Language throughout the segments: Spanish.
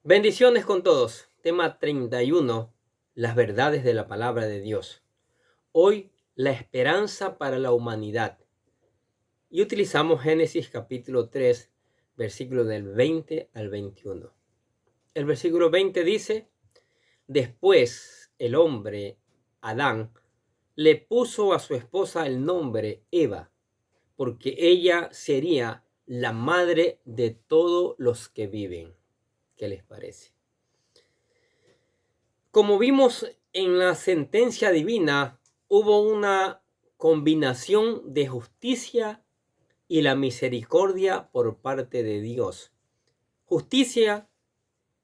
Bendiciones con todos. Tema 31. Las verdades de la palabra de Dios. Hoy, la esperanza para la humanidad. Y utilizamos Génesis capítulo 3, versículo del 20 al 21. El versículo 20 dice: Después el hombre, Adán, le puso a su esposa el nombre Eva, porque ella sería la madre de todos los que viven. ¿Qué les parece? Como vimos en la sentencia divina, hubo una combinación de justicia y la misericordia por parte de Dios. Justicia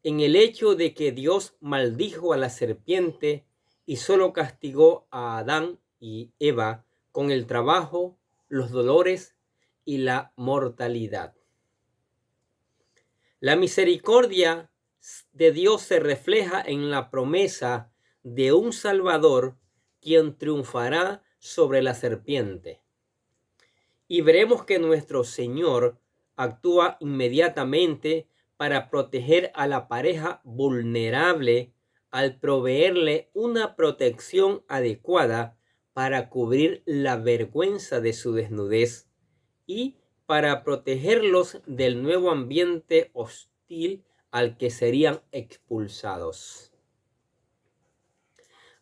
en el hecho de que Dios maldijo a la serpiente y solo castigó a Adán y Eva con el trabajo, los dolores y la mortalidad. La misericordia de Dios se refleja en la promesa de un Salvador quien triunfará sobre la serpiente. Y veremos que nuestro Señor actúa inmediatamente para proteger a la pareja vulnerable al proveerle una protección adecuada para cubrir la vergüenza de su desnudez y para protegerlos del nuevo ambiente hostil al que serían expulsados.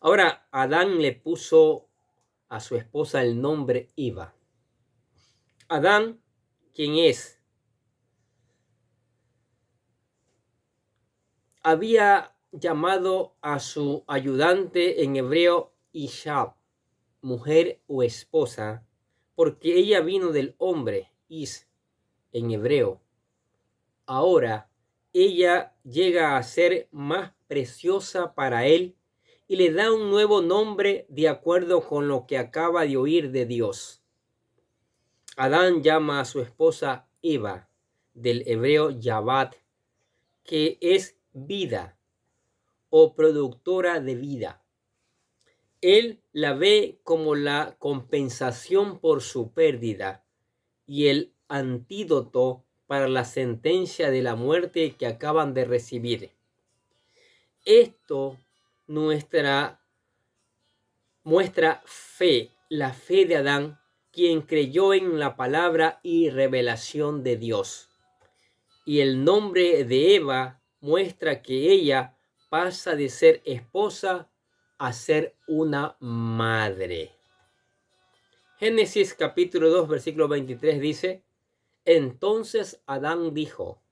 Ahora, Adán le puso a su esposa el nombre Eva. Adán, ¿quién es? Había llamado a su ayudante en hebreo Ishab, mujer o esposa, porque ella vino del hombre, Is, en hebreo. Ahora ella llega a ser más preciosa para él y le da un nuevo nombre de acuerdo con lo que acaba de oír de Dios. Adán llama a su esposa Eva, del hebreo Yabat, que es vida o productora de vida. Él la ve como la compensación por su pérdida y el antídoto para la sentencia de la muerte que acaban de recibir. Esto muestra fe, la fe de Adán, quien creyó en la palabra y revelación de Dios. Y el nombre de Eva muestra que ella pasa de ser esposa a ser una madre. Génesis capítulo 2, versículo 23 dice: Entonces Adán dijo: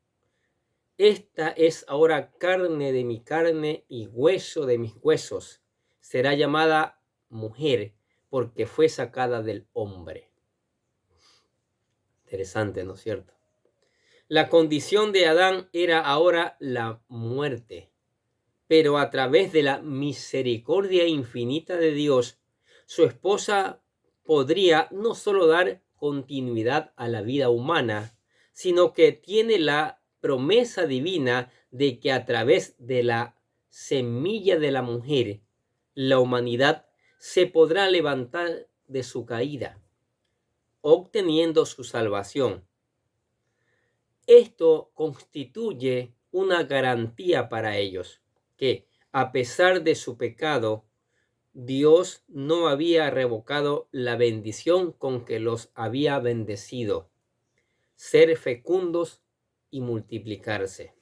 Esta es ahora carne de mi carne y hueso de mis huesos. Será llamada mujer porque fue sacada del hombre. Interesante, ¿no es cierto? La condición de Adán era ahora la muerte, pero a través de la misericordia infinita de Dios, su esposa podría no solo dar continuidad a la vida humana, sino que tiene la promesa divina de que a través de la semilla de la mujer, la humanidad se podrá levantar de su caída, obteniendo su salvación. Esto constituye una garantía para ellos, que a pesar de su pecado, Dios no había revocado la bendición con que los había bendecido: ser fecundos y multiplicarse.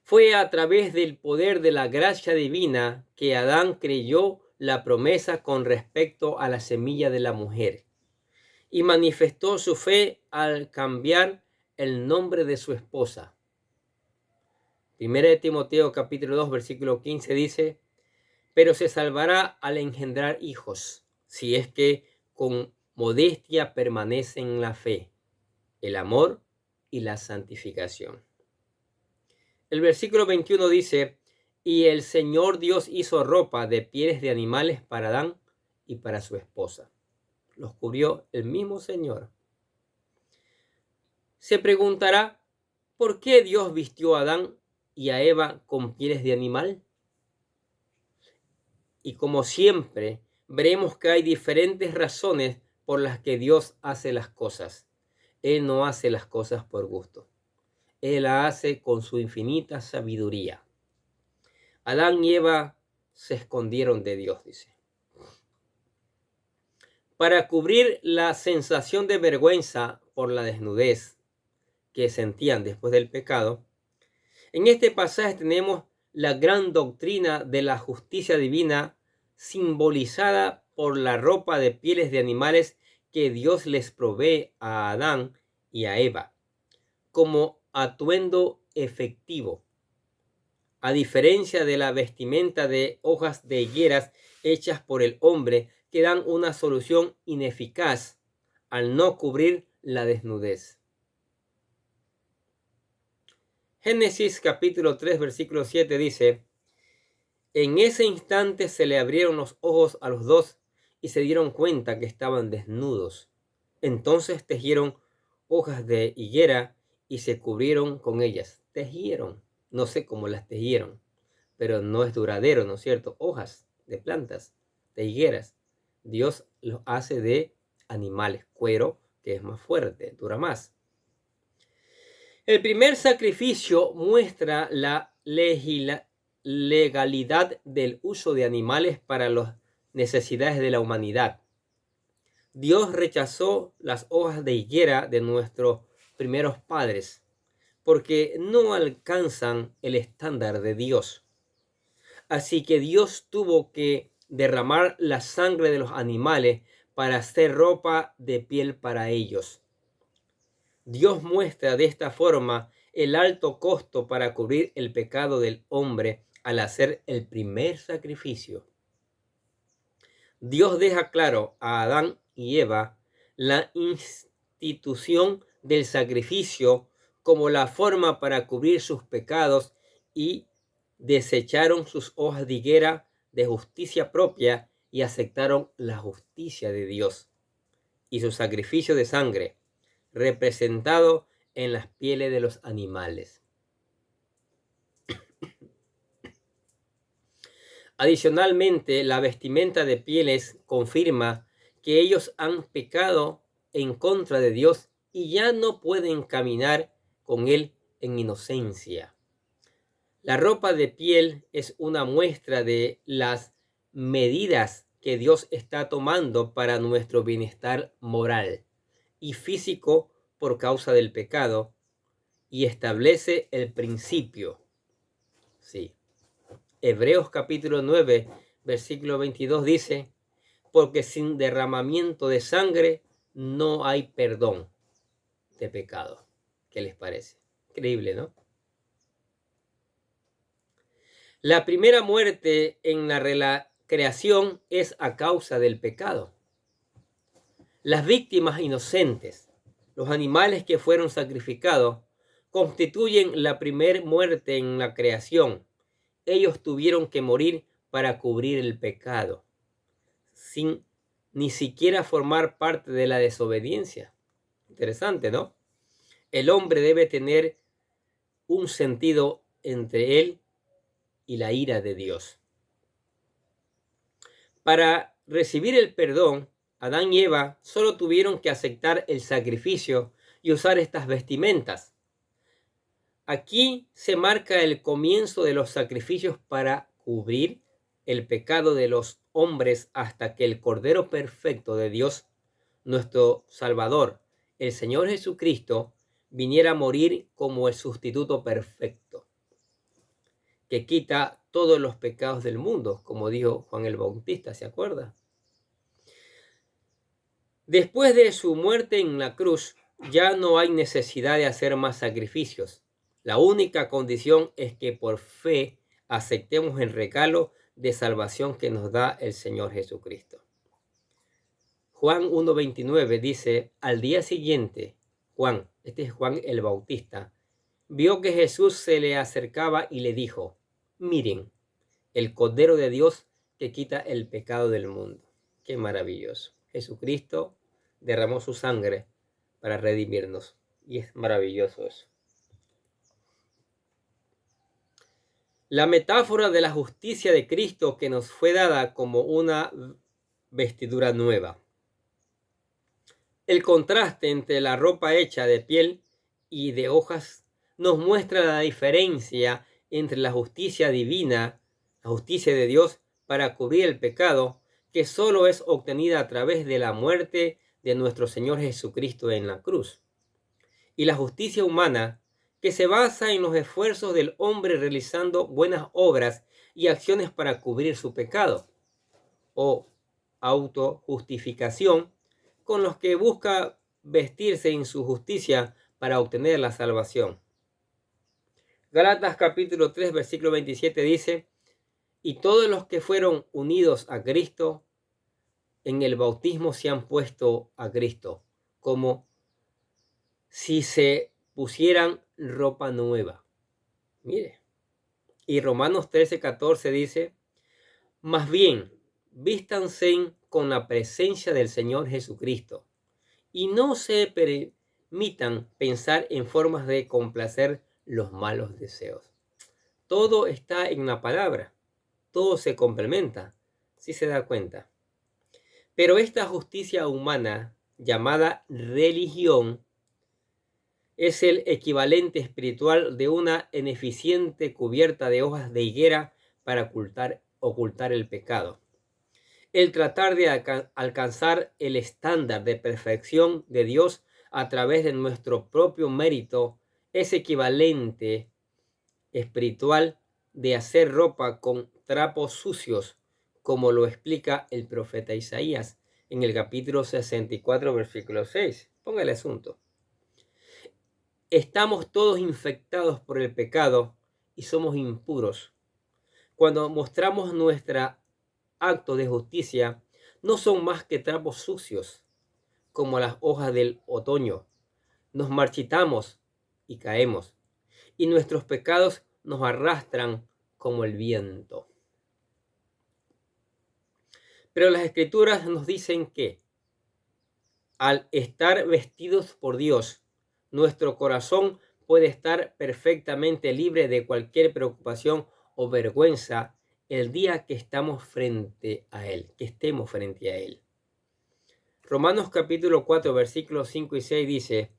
Fue a través del poder de la gracia divina que Adán creyó la promesa con respecto a la semilla de la mujer y manifestó su fe al cambiar el nombre de su esposa. 1 Timoteo capítulo 2 versículo 15 dice: Pero se salvará al engendrar hijos, si es que con modestia permanece en la fe, el amor y la santificación. El versículo 21 dice: Y el Señor Dios hizo ropa de pieles de animales para Adán y para su esposa. Los cubrió el mismo Señor. Se preguntará, ¿por qué Dios vistió a Adán y a Eva con pieles de animal? Y como siempre, veremos que hay diferentes razones por las que Dios hace las cosas. Él no hace las cosas por gusto. Él la hace con su infinita sabiduría. Adán y Eva se escondieron de Dios, dice. Para cubrir la sensación de vergüenza por la desnudez que sentían después del pecado, en este pasaje tenemos la gran doctrina de la justicia divina simbolizada por la ropa de pieles de animales que Dios les provee a Adán y a Eva como atuendo efectivo, a diferencia de la vestimenta de hojas de higueras hechas por el hombre, que dan una solución ineficaz al no cubrir la desnudez. Génesis capítulo 3 versículo 7 dice: en ese instante se le abrieron los ojos a los dos y se dieron cuenta que estaban desnudos. Entonces tejieron hojas de higuera y se cubrieron con ellas. Tejieron, no sé cómo las tejieron, pero no es duradero, ¿no es cierto? Hojas de plantas, de higueras. Dios los hace de animales, cuero, que es más fuerte, dura más. El primer sacrificio muestra la legalidad del uso de animales para las necesidades de la humanidad. Dios rechazó las hojas de higuera de nuestros primeros padres porque no alcanzan el estándar de Dios. Así que Dios tuvo que derramar la sangre de los animales para hacer ropa de piel para ellos. Dios muestra de esta forma el alto costo para cubrir el pecado del hombre al hacer el primer sacrificio. Dios deja claro a Adán y Eva la institución del sacrificio como la forma para cubrir sus pecados y desecharon sus hojas de higuera de justicia propia y aceptaron la justicia de Dios y su sacrificio de sangre, representado en las pieles de los animales. Adicionalmente, la vestimenta de pieles confirma que ellos han pecado en contra de Dios y ya no pueden caminar con Él en inocencia. La ropa de piel es una muestra de las medidas que Dios está tomando para nuestro bienestar moral y físico por causa del pecado, y establece el principio. Sí. Hebreos capítulo 9, versículo 22 dice: porque sin derramamiento de sangre no hay perdón de pecado. ¿Qué les parece? Increíble, ¿no? La primera muerte en la creación es a causa del pecado. Las víctimas inocentes, los animales que fueron sacrificados, constituyen la primera muerte en la creación. Ellos tuvieron que morir para cubrir el pecado, sin ni siquiera formar parte de la desobediencia. Interesante, ¿no? El hombre debe tener un sentido entre él y la ira de Dios. Para recibir el perdón, Adán y Eva solo tuvieron que aceptar el sacrificio y usar estas vestimentas. Aquí se marca el comienzo de los sacrificios para cubrir el pecado de los hombres hasta que el Cordero perfecto de Dios, nuestro Salvador, el Señor Jesucristo, viniera a morir como el sustituto perfecto, que quita todos los pecados del mundo, como dijo Juan el Bautista, ¿se acuerda? Después de su muerte en la cruz, ya no hay necesidad de hacer más sacrificios. La única condición es que por fe aceptemos el regalo de salvación que nos da el Señor Jesucristo. Juan 1:29 dice: al día siguiente, Juan, este es Juan el Bautista, vio que Jesús se le acercaba y le dijo: miren, el Cordero de Dios que quita el pecado del mundo. Qué maravilloso. Jesucristo derramó su sangre para redimirnos. Y es maravilloso eso. La metáfora de la justicia de Cristo que nos fue dada como una vestidura nueva. El contraste entre la ropa hecha de piel y de hojas nos muestra la diferencia entre la justicia divina, la justicia de Dios para cubrir el pecado, que solo es obtenida a través de la muerte de nuestro Señor Jesucristo en la cruz, y la justicia humana, que se basa en los esfuerzos del hombre realizando buenas obras y acciones para cubrir su pecado, o autojustificación, con los que busca vestirse en su justicia para obtener la salvación. Gálatas capítulo 3, versículo 27 dice: y todos los que fueron unidos a Cristo en el bautismo se han puesto a Cristo, como si se pusieran ropa nueva. Mire. Y Romanos 13:14 dice: más bien, vístanse con la presencia del Señor Jesucristo y no se permitan pensar en formas de complacer los malos deseos. Todo está en la palabra, todo se complementa, si se da cuenta. Pero esta justicia humana, llamada religión, es el equivalente espiritual de una ineficiente cubierta de hojas de higuera para ocultar el pecado. El tratar de alcanzar el estándar de perfección de Dios a través de nuestro propio mérito es equivalente espiritual de hacer ropa con trapos sucios, como lo explica el profeta Isaías en el capítulo 64, versículo 6. Ponga el asunto. Estamos todos infectados por el pecado y somos impuros. Cuando mostramos nuestro acto de justicia, no son más que trapos sucios, como las hojas del otoño. Nos marchitamos y caemos, y nuestros pecados nos arrastran como el viento. Pero las Escrituras nos dicen que al estar vestidos por Dios, nuestro corazón puede estar perfectamente libre de cualquier preocupación o vergüenza el día que estemos frente a Él, Romanos capítulo 4, versículos 5 y 6 dice: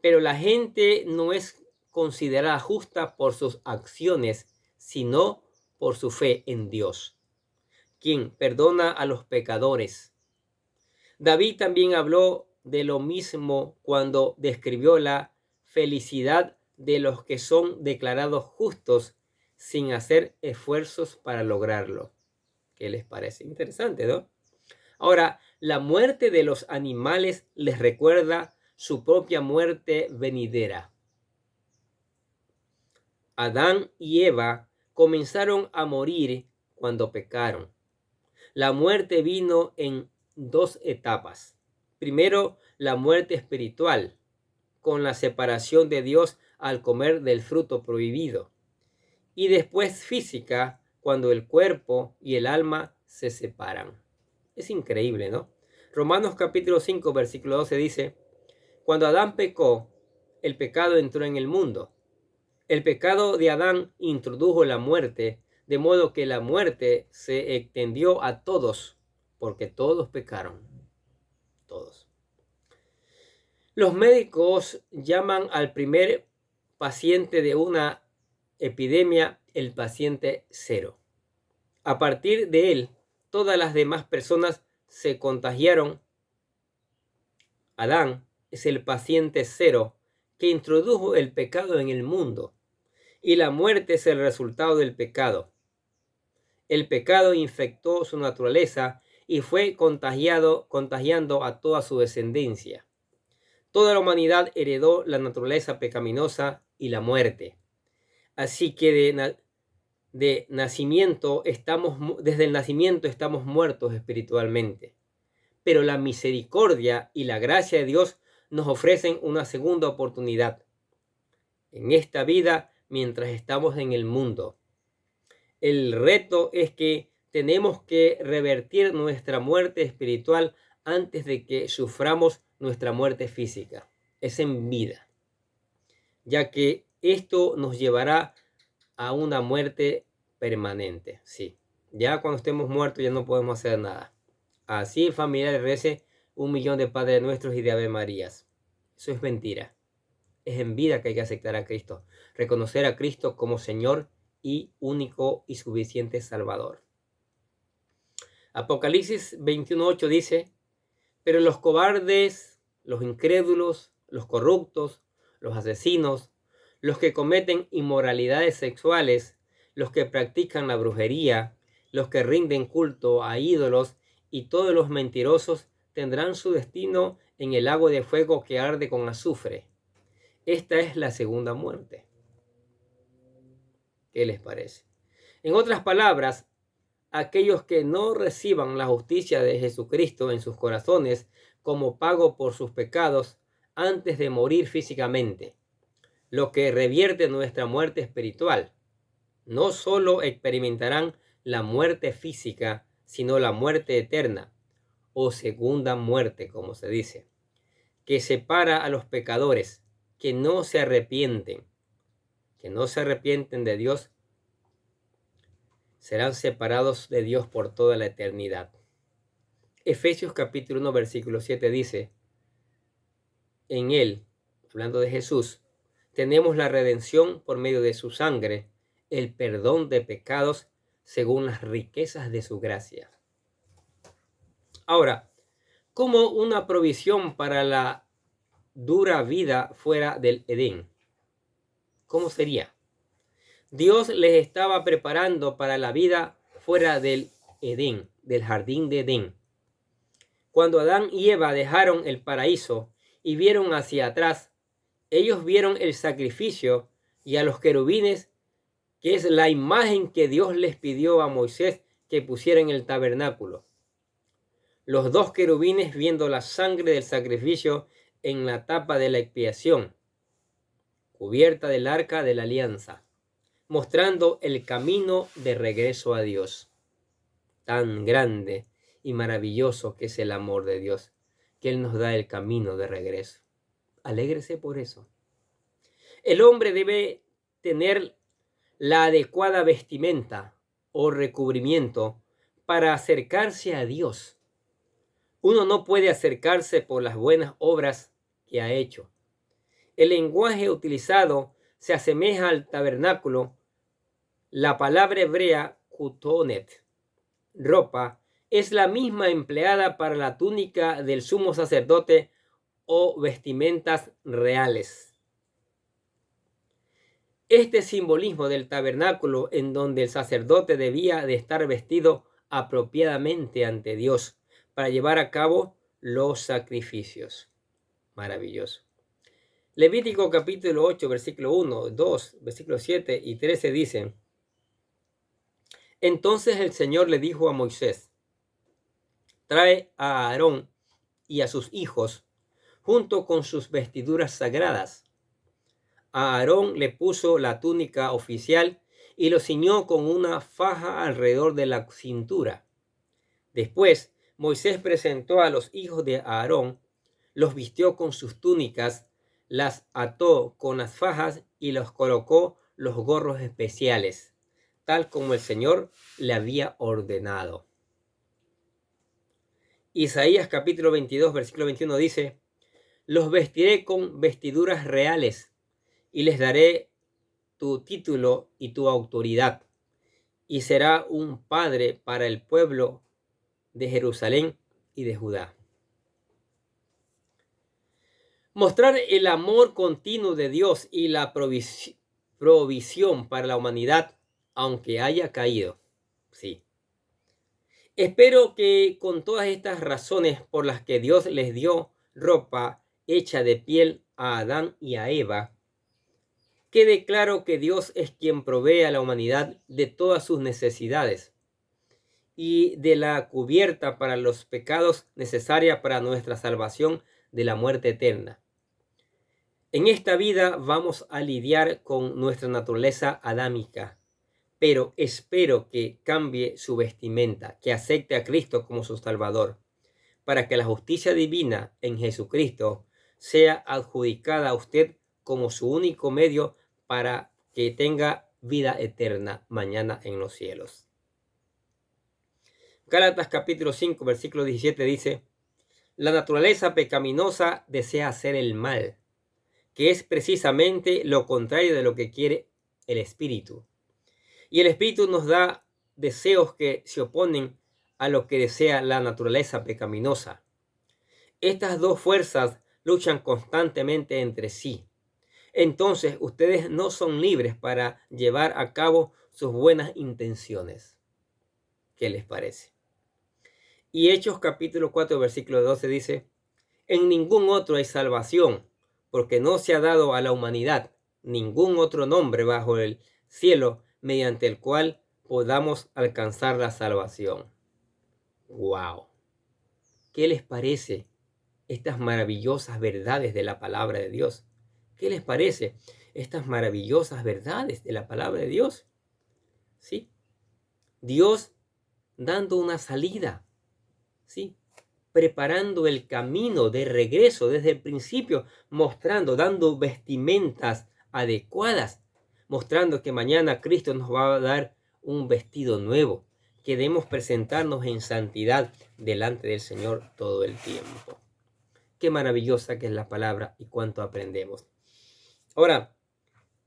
pero la gente no es considerada justa por sus acciones, sino por su fe en Dios, quien perdona a los pecadores. David también habló de lo mismo cuando describió la felicidad de los que son declarados justos sin hacer esfuerzos para lograrlo. ¿Qué les parece? Interesante, ¿no? Ahora, la muerte de los animales les recuerda su propia muerte venidera. Adán y Eva comenzaron a morir cuando pecaron. La muerte vino en dos etapas. Primero, la muerte espiritual, con la separación de Dios al comer del fruto prohibido. Y después física, cuando el cuerpo y el alma se separan. Es increíble, ¿no? Romanos capítulo 5, versículo 12 dice: cuando Adán pecó, el pecado entró en el mundo. El pecado de Adán introdujo la muerte, de modo que la muerte se extendió a todos, porque todos pecaron. Todos. Los médicos llaman al primer paciente de una epidemia el paciente cero. A partir de él, todas las demás personas se contagiaron. Adán es el paciente cero que introdujo el pecado en el mundo, y la muerte es el resultado del pecado. El pecado infectó su naturaleza y fue contagiando a toda su descendencia. Toda la humanidad heredó la naturaleza pecaminosa y la muerte. Así que desde el nacimiento estamos muertos espiritualmente. Pero la misericordia y la gracia de Dios nos ofrecen una segunda oportunidad en esta vida mientras estamos en el mundo. El reto es que tenemos que revertir nuestra muerte espiritual antes de que suframos nuestra muerte física. Es en vida, ya que esto nos llevará a una muerte permanente. Sí, ya cuando estemos muertos ya no podemos hacer nada. Así, familiares, rece 1 millón de Padres Nuestros y de Ave Marías. Eso es mentira. Es en vida que hay que aceptar a Cristo, reconocer a Cristo como Señor y único y suficiente Salvador. Apocalipsis 21:8 dice: pero los cobardes, los incrédulos, los corruptos, los asesinos, los que cometen inmoralidades sexuales, los que practican la brujería, los que rinden culto a ídolos y todos los mentirosos tendrán su destino en el lago de fuego que arde con azufre. Esta es la segunda muerte. ¿Qué les parece? En otras palabras, aquellos que no reciban la justicia de Jesucristo en sus corazones como pago por sus pecados antes de morir físicamente, lo que revierte nuestra muerte espiritual, no solo experimentarán la muerte física, sino la muerte eterna, o segunda muerte, como se dice, que separa a los pecadores que no se arrepienten de Dios, serán separados de Dios por toda la eternidad. Efesios capítulo 1, versículo 7 dice: en él, hablando de Jesús, tenemos la redención por medio de su sangre, el perdón de pecados según las riquezas de su gracia. Ahora, como una provisión para la dura vida fuera del Edén, ¿cómo sería? Dios les estaba preparando para la vida fuera del Edén, del jardín de Edén. Cuando Adán y Eva dejaron el paraíso y vieron hacia atrás, ellos vieron el sacrificio y a los querubines, que es la imagen que Dios les pidió a Moisés que pusiera en el tabernáculo. Los dos querubines viendo la sangre del sacrificio en la tapa de la expiación, cubierta del arca de la alianza, mostrando el camino de regreso a Dios. Tan grande y maravilloso que es el amor de Dios, que Él nos da el camino de regreso. Alégrese por eso. El hombre debe tener la adecuada vestimenta o recubrimiento para acercarse a Dios. Uno no puede acercarse por las buenas obras que ha hecho. El lenguaje utilizado se asemeja al tabernáculo. La palabra hebrea kutonet, ropa, es la misma empleada para la túnica del sumo sacerdote o vestimentas reales. Este simbolismo del tabernáculo, en donde el sacerdote debía de estar vestido apropiadamente ante Dios para llevar a cabo los sacrificios. Maravilloso. Levítico capítulo 8, versículo 1, 2, versículo 7 y 13 dicen: entonces el Señor le dijo a Moisés: trae a Aarón y a sus hijos junto con sus vestiduras sagradas. A Aarón le puso la túnica oficial y lo ciñó con una faja alrededor de la cintura. Después Moisés presentó a los hijos de Aarón, los vistió con sus túnicas, las ató con las fajas y los colocó los gorros especiales, tal como el Señor le había ordenado. Isaías capítulo 22, versículo 21 dice: los vestiré con vestiduras reales y les daré tu título y tu autoridad, y será un padre para el pueblo de Jerusalén y de Judá. Mostrar el amor continuo de Dios y la provisión para la humanidad, aunque haya caído. Sí. Espero que con todas estas razones por las que Dios les dio ropa hecha de piel a Adán y a Eva, quede claro que Dios es quien provee a la humanidad de todas sus necesidades y de la cubierta para los pecados necesaria para nuestra salvación de la muerte eterna. En esta vida vamos a lidiar con nuestra naturaleza adámica, pero espero que cambie su vestimenta, que acepte a Cristo como su Salvador, para que la justicia divina en Jesucristo sea adjudicada a usted como su único medio para que tenga vida eterna mañana en los cielos. Gálatas capítulo 5, versículo 17 dice: la naturaleza pecaminosa desea hacer el mal, que es precisamente lo contrario de lo que quiere el espíritu. Y el espíritu nos da deseos que se oponen a lo que desea la naturaleza pecaminosa. Estas dos fuerzas luchan constantemente entre sí. Entonces, ustedes no son libres para llevar a cabo sus buenas intenciones. ¿Qué les parece? Y Hechos capítulo 4, versículo 12 dice: en ningún otro hay salvación, porque no se ha dado a la humanidad ningún otro nombre bajo el cielo mediante el cual podamos alcanzar la salvación. ¡Wow! ¿Qué les parece estas maravillosas verdades de la palabra de Dios? ¿Qué les parece estas maravillosas verdades de la palabra de Dios? ¿Sí? Dios dando una salida, ¿sí? Preparando el camino de regreso desde el principio, mostrando, dando vestimentas adecuadas, mostrando que mañana Cristo nos va a dar un vestido nuevo, que debemos presentarnos en santidad delante del Señor todo el tiempo. Qué maravillosa que es la palabra y cuánto aprendemos. Ahora,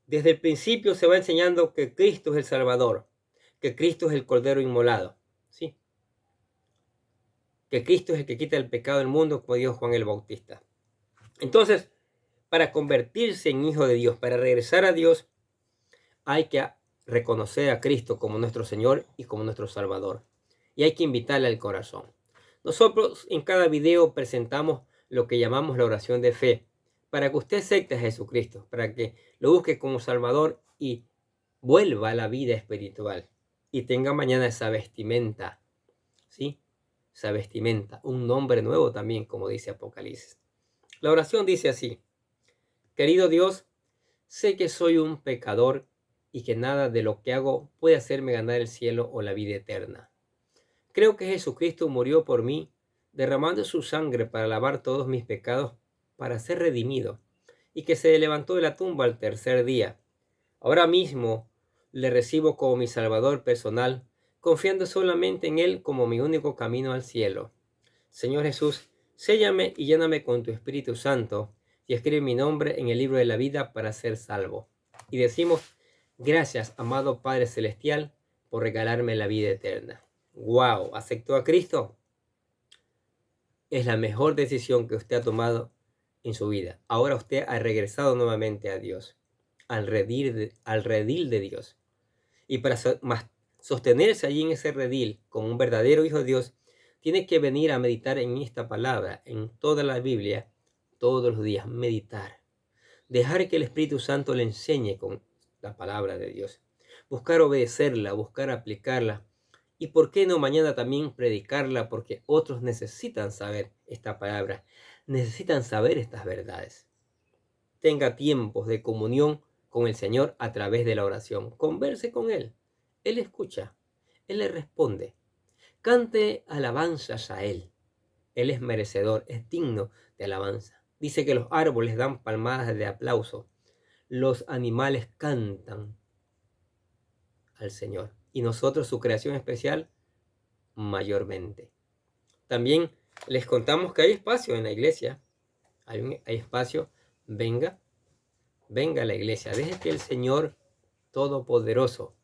desde el principio se va enseñando que Cristo es el Salvador, que Cristo es el Cordero inmolado, ¿sí? Que Cristo es el que quita el pecado del mundo, como dijo Juan el Bautista. Entonces, para convertirse en hijo de Dios, para regresar a Dios, hay que reconocer a Cristo como nuestro Señor y como nuestro Salvador. Y hay que invitarle al corazón. Nosotros en cada video presentamos lo que llamamos la oración de fe, para que usted acepte a Jesucristo, para que lo busque como Salvador y vuelva a la vida espiritual y tenga mañana esa vestimenta, ¿sí? Esa vestimenta, un nombre nuevo también, como dice Apocalipsis. La oración dice así: querido Dios, sé que soy un pecador y que nada de lo que hago puede hacerme ganar el cielo o la vida eterna. Creo que Jesucristo murió por mí, derramando su sangre para lavar todos mis pecados, para ser redimido, y que se levantó de la tumba al tercer día. Ahora mismo le recibo como mi Salvador personal, confiando solamente en Él como mi único camino al cielo. Señor Jesús, séllame y lléname con tu Espíritu Santo y escribe mi nombre en el libro de la vida para ser salvo. Y decimos: gracias, amado Padre Celestial, por regalarme la vida eterna. ¡Wow! ¿Aceptó a Cristo? Es la mejor decisión que usted ha tomado en su vida. Ahora usted ha regresado nuevamente a Dios, al redil de Dios. Y para sostenerse allí en ese redil como un verdadero hijo de Dios, tiene que venir a meditar en esta palabra, en toda la Biblia, todos los días, meditar. Dejar que el Espíritu Santo le enseñe con la palabra de Dios. Buscar obedecerla, buscar aplicarla. Y por qué no mañana también predicarla, porque otros necesitan saber esta palabra, necesitan saber estas verdades. Tenga tiempos de comunión con el Señor a través de la oración. Converse con Él. Él escucha. Él le responde. Cante alabanzas a Él. Él es merecedor, es digno de alabanza. Dice que los árboles dan palmadas de aplauso. Los animales cantan al Señor. Y nosotros, su creación especial, mayormente. También les contamos que hay espacio en la iglesia. Hay espacio. Venga a la iglesia. Deje que el Señor Todopoderoso,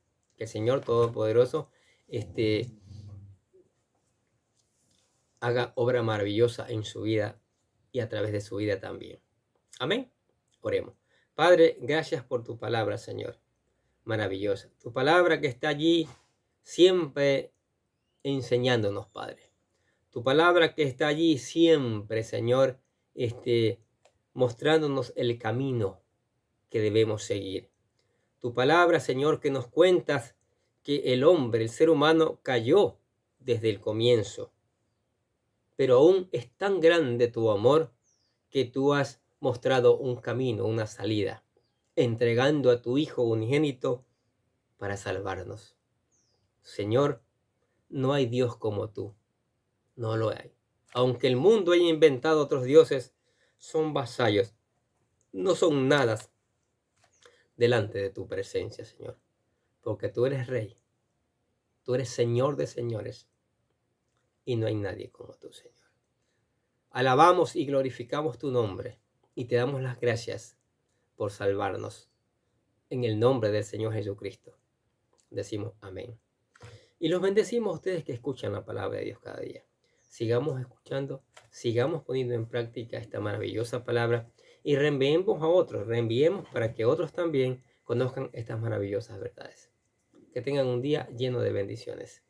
haga obra maravillosa en su vida y a través de su vida también. Amén. Oremos. Padre, gracias por tu palabra, Señor. Maravillosa. Tu palabra que está allí siempre enseñándonos, Padre. Tu palabra que está allí siempre, Señor, mostrándonos el camino que debemos seguir. Tu palabra, Señor, que nos cuentas que el hombre, el ser humano, cayó desde el comienzo. Pero aún es tan grande tu amor que tú has mostrado un camino, una salida, entregando a tu Hijo unigénito para salvarnos. Señor, no hay Dios como tú. No lo hay. Aunque el mundo haya inventado otros dioses, son vasallos. No son nada delante de tu presencia, Señor. Porque tú eres Rey. Tú eres Señor de señores. Y no hay nadie como tú, Señor. Alabamos y glorificamos tu nombre. Y te damos las gracias por salvarnos. En el nombre del Señor Jesucristo. Decimos amén. Y los bendecimos a ustedes que escuchan la palabra de Dios cada día. Sigamos escuchando, sigamos poniendo en práctica esta maravillosa palabra y reenviemos a otros, reenviemos para que otros también conozcan estas maravillosas verdades. Que tengan un día lleno de bendiciones.